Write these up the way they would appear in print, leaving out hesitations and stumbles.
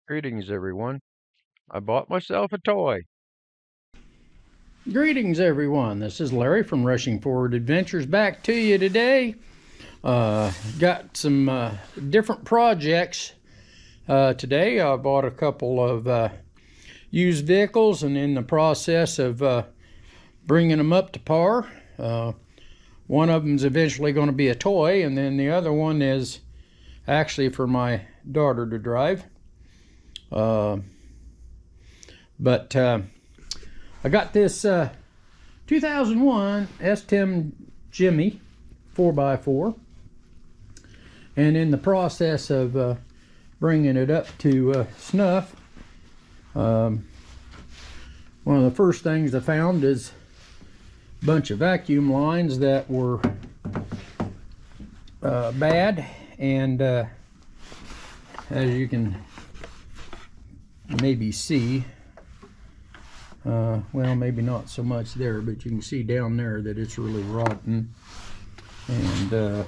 Greetings, everyone. I bought myself a toy. Greetings, everyone. This is Larry from Rushing Forward Adventures back to you today. Got some different projects today. I bought a couple of used vehicles and in the process of bringing them up to par. One of them is eventually going to be a toy, and then the other one is actually for my daughter to drive. I got this 2001 STEM Jimmy 4x4, and in the process of bringing it up to snuff, one of the first things I found is a bunch of vacuum lines that were bad, and as you can maybe see, well, maybe not so much there, but you can see down there that it's really rotten. And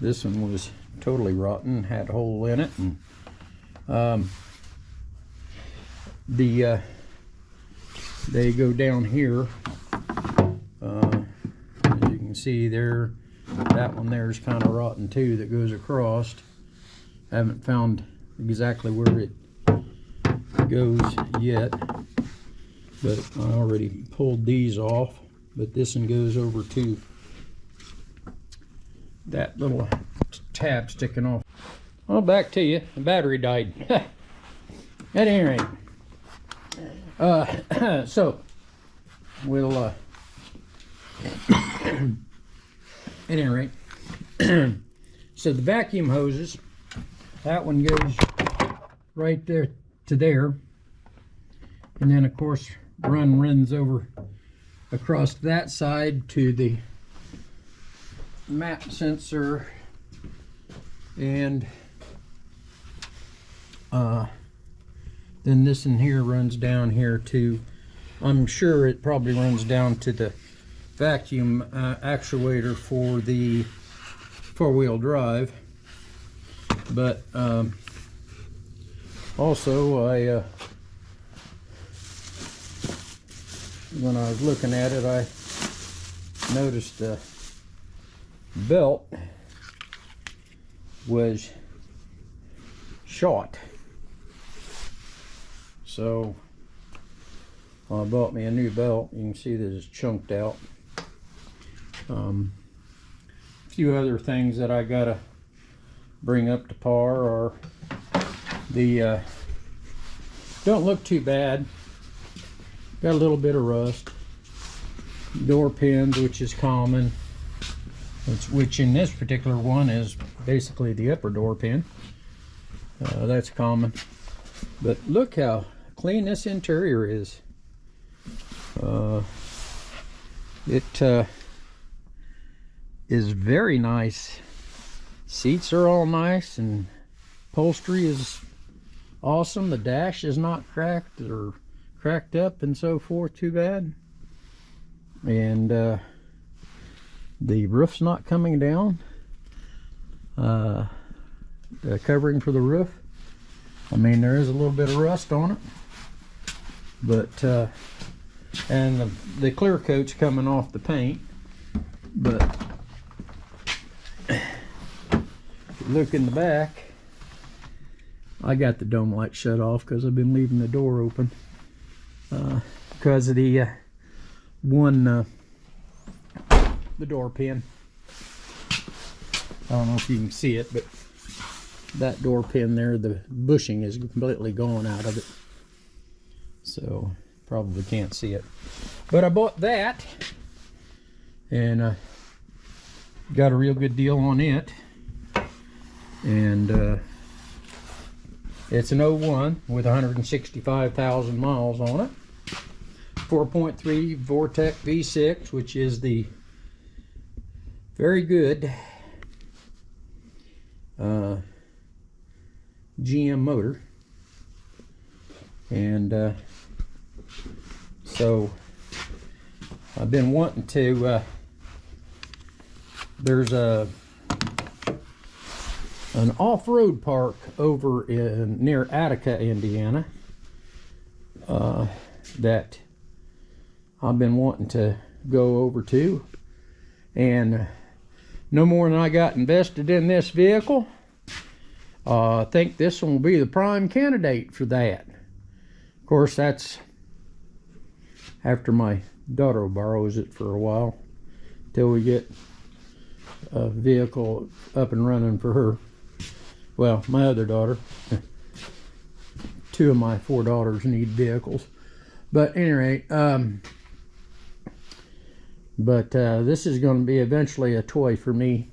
this one was totally rotten, had a hole in it. And they go down here. As you can see there, that one there is kind of rotten too, that goes across. I haven't found exactly where it goes yet, but I already pulled these off. But this one goes over to that little tab sticking off. Well, back to you. The battery died. At any rate, so we'll at any rate, so the vacuum hoses, that one goes right there to there, and then of course runs over across that side to the map sensor, and then this in here runs down here to, I'm sure it probably runs down to the vacuum actuator for the four-wheel drive. But also when I was looking at it, I noticed the belt was short, so I bought me a new belt. You can see that it's chunked out. A few other things that I gotta bring up to par are the don't look too bad. Got a little bit of rust. Door pins, which is common, which in this particular one is basically the upper door pin. That's common. But look how clean this interior is. It is very nice. Seats are all nice, and upholstery is awesome. The dash is not cracked or cracked up and so forth too bad, and the roof's not coming down. The covering for the roof, I mean, there is a little bit of rust on it, but and the clear coat's coming off the paint. But if you look in the back, I got the dome light shut off because I've been leaving the door open because of the the door pin. I don't know if you can see it, but that door pin there, the bushing is completely gone out of it, so probably can't see it. But I bought that, and got a real good deal on it, and it's an '01 with 165,000 miles on it. 4.3 Vortec V6, which is the very good GM motor. And so I've been wanting to there's a an off-road park over near Attica, Indiana, that I've been wanting to go over to, and no more than I got invested in this vehicle, I think this one will be the prime candidate for that. Of course, that's after my daughter borrows it for a while, till we get a vehicle up and running for her. Well, my other daughter. 2 of my 4 daughters need vehicles. But at any rate, this is going to be eventually a toy for me.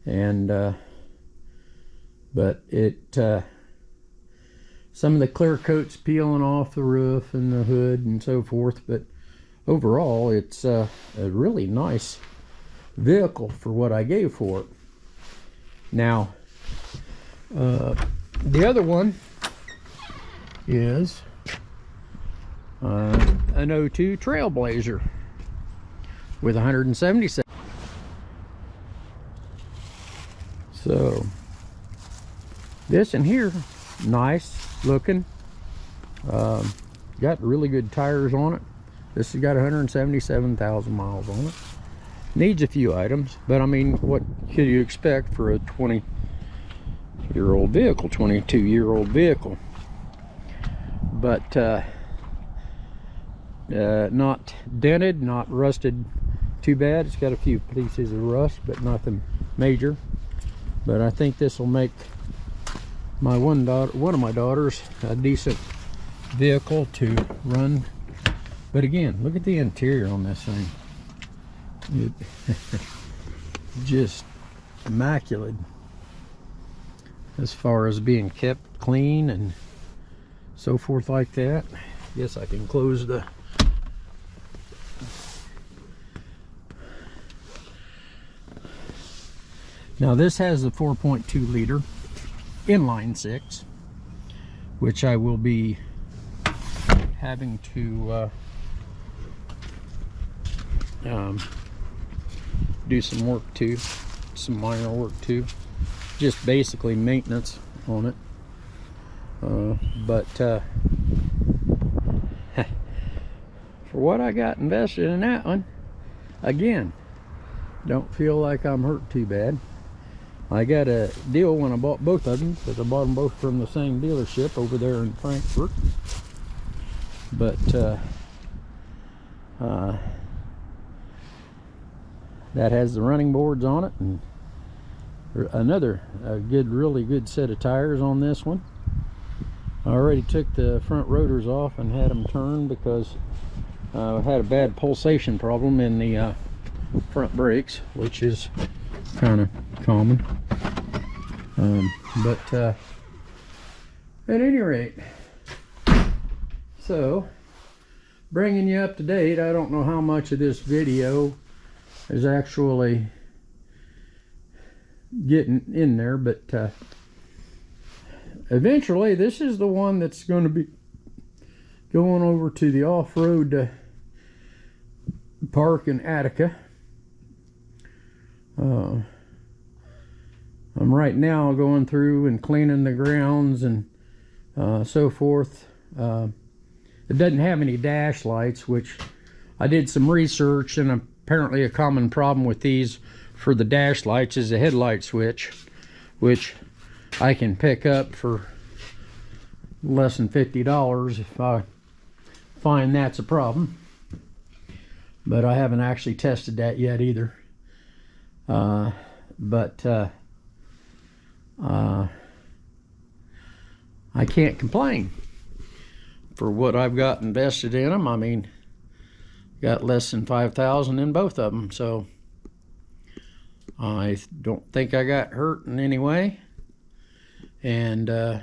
And but it some of the clear coat's peeling off the roof and the hood and so forth, but overall it's a really nice vehicle for what I gave for it. Now the other one is an 02 Trailblazer with 177. So this in here, nice looking, got really good tires on it. This has got 177,000 miles on it. Needs a few items, but I mean, what could you expect for a 20-year-old vehicle, 22-year-old vehicle? But not dented, not rusted too bad. It's got a few pieces of rust, but nothing major. But I think this will make my one of my daughters a decent vehicle to run. But again, look at the interior on this thing. Just immaculate as far as being kept clean and so forth like that. Guess I can close the now. This has the 4.2 liter inline 6, which I will be having to do some work to, some minor work to, just basically maintenance on it. But for what I got invested in that one, again, don't feel like I'm hurt too bad. I got a deal when I bought both of them, because I bought them both from the same dealership over there in Frankfurt. But that has the running boards on it, and another really good set of tires on this one. I already took the front rotors off and had them turned because I had a bad pulsation problem in the front brakes, which is kind of common. But at any rate, so bringing you up to date. I don't know how much of this video is actually getting in there, but eventually this is the one that's going to be going over to the off-road park in Attica. I'm right now going through and cleaning the grounds and so forth. It doesn't have any dash lights, which I did some research, and apparently a common problem with these for the dash lights is the headlight switch, which I can pick up for less than $50 if I find that's a problem. But I haven't actually tested that yet either. I can't complain for what I've got invested in them. I mean, got less than $5,000 in both of them, so I don't think I got hurt in any way, and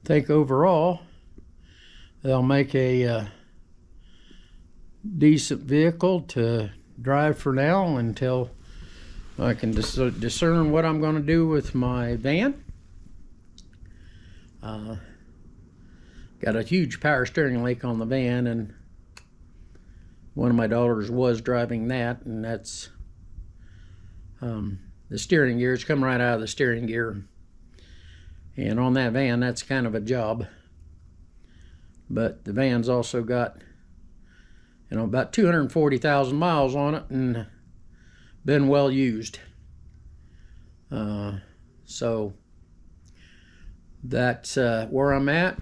think overall they'll make a decent vehicle to drive for now until I can discern what I'm going to do with my van. Got a huge power steering leak on the van, and one of my daughters was driving that, and that's the steering gear. It's coming right out of the steering gear. And on that van, that's kind of a job. But the van's also got, you know, about 240,000 miles on it and been well used. So that's where I'm at.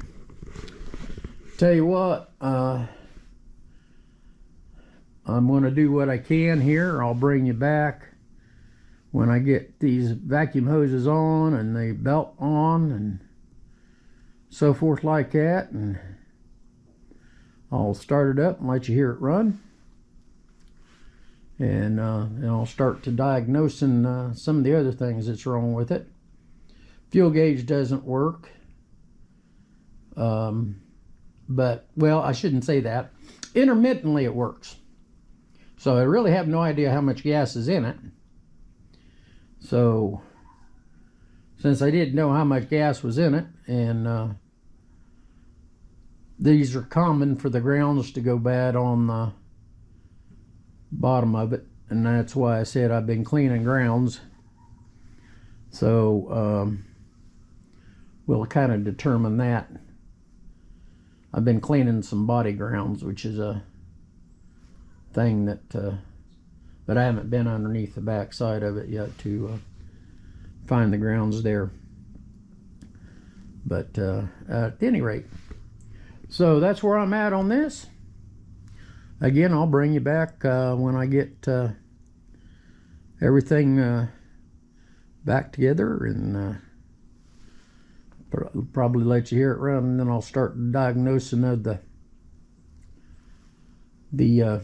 Tell you what, I'm going to do what I can here. I'll bring you back when I get these vacuum hoses on and the belt on and so forth like that, and I'll start it up and let you hear it run, and I'll start to diagnosing some of the other things that's wrong with it. Fuel gauge doesn't work, but, well, I shouldn't say that. Intermittently it works, so I really have no idea how much gas is in it. So since I didn't know how much gas was in it, and these are common for the grounds to go bad on the bottom of it, and that's why I said I've been cleaning grounds. So we'll kind of determine that. I've been cleaning some body grounds, which is a thing that, but I haven't been underneath the back side of it yet to find the grounds there. But at any rate, so that's where I'm at on this. Again, I'll bring you back when I get everything back together, and probably let you hear it run, and then I'll start diagnosing of the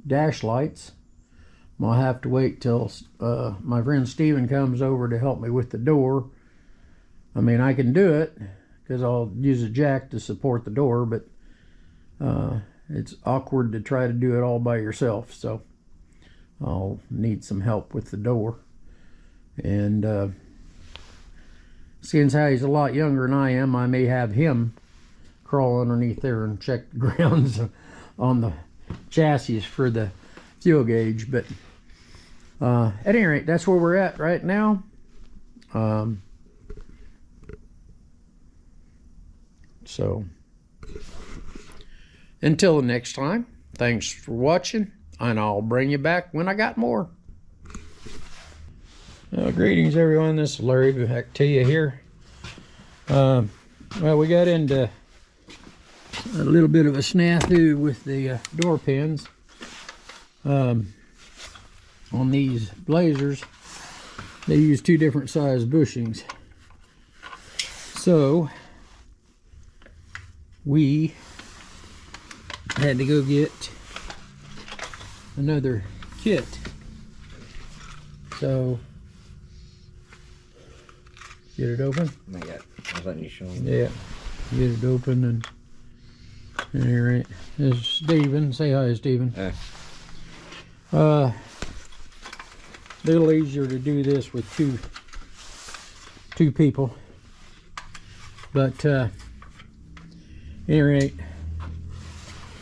dash lights. I'll have to wait till my friend Steven comes over to help me with the door. I mean, I can do it because I'll use a jack to support the door, but it's awkward to try to do it all by yourself, so I'll need some help with the door. And seeing how he's a lot younger than I am, I may have him crawl underneath there and check the grounds on the chassis for the fuel gauge. But at any rate, that's where we're at right now. So until the next time, thanks for watching, and I'll bring you back when I got more. Greetings everyone, this is Larry back to you here. Well, we got into a little bit of a snafu with the door pins on these Blazers. They use two different size bushings, so we had to go get another kit. So get it open? Not yet. I was letting you show them. Yeah. Get it open, and alright. This is Steven. Say hi, Steven. Hey. Little easier to do this with two people. But anyway,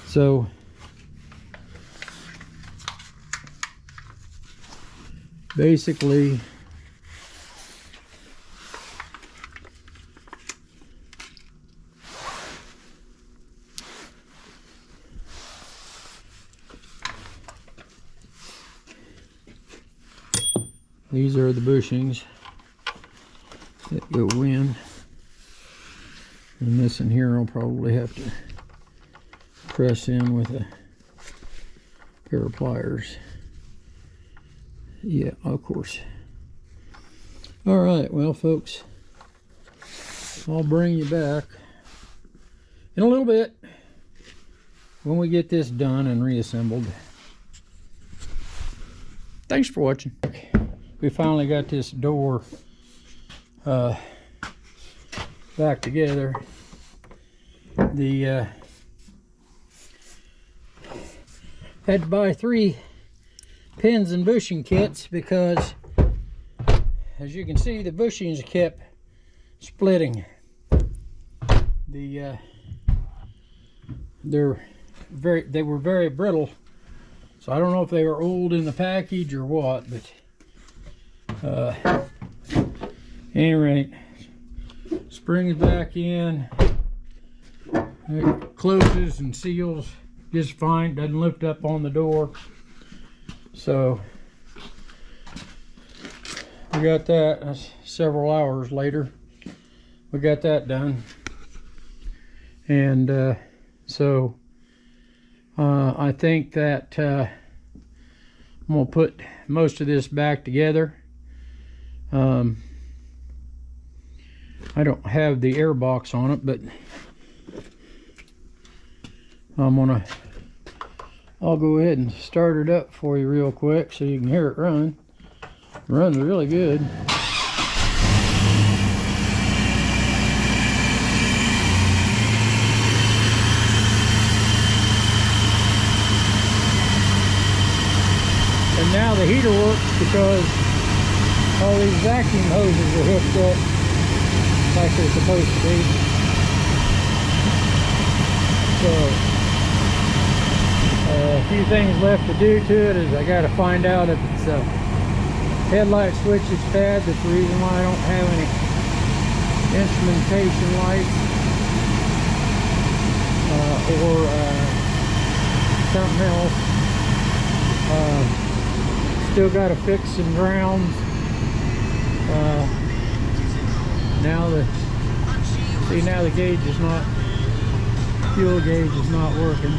so basically these are the bushings that go in, and this in here I'll probably have to press in with a pair of pliers. Yeah, of course. All right, well folks, I'll bring you back in a little bit when we get this done and reassembled. Thanks for watching. We finally got this door back together. The had to buy 3 pins and bushing kits because, as you can see, the bushings kept splitting. They were very brittle, so I don't know if they were old in the package or what, but Any rate, springs back in. It closes and seals just fine. Doesn't lift up on the door. So we got that. That's several hours later. We got that done. And so I think that I'm gonna put most of this back together. I don't have the air box on it, but I'll go ahead and start it up for you real quick so you can hear it run. It runs really good. And now the heater works because all these vacuum hoses are hooked up like they're supposed to be. So a few things left to do to it is I got to find out if it's a headlight switch that's bad. That's the reason why I don't have any instrumentation lights, or something else. Still got to fix some grounds. Now the gauge is not, fuel gauge is not working.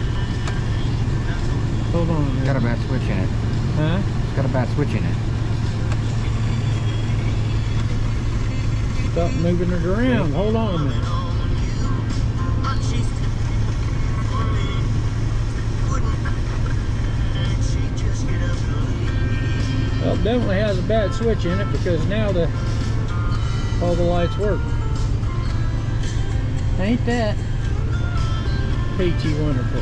Hold on a minute. Got a bad switch in it. Huh? It's got a bad switch in it. Stop moving it around. Hold on a minute. Well, it definitely has a bad switch in it because now all the lights work. Ain't that peachy wonderful?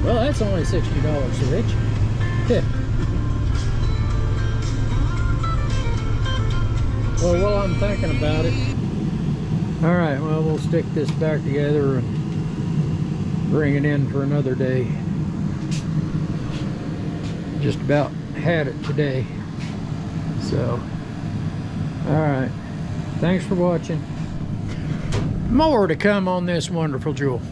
Well, that's only a $60 switch. Well, while I'm thinking about it, all right, well, we'll stick this back together and bring it in for another day. Just about had it today. So, all right, thanks for watching. More to come on this wonderful jewel.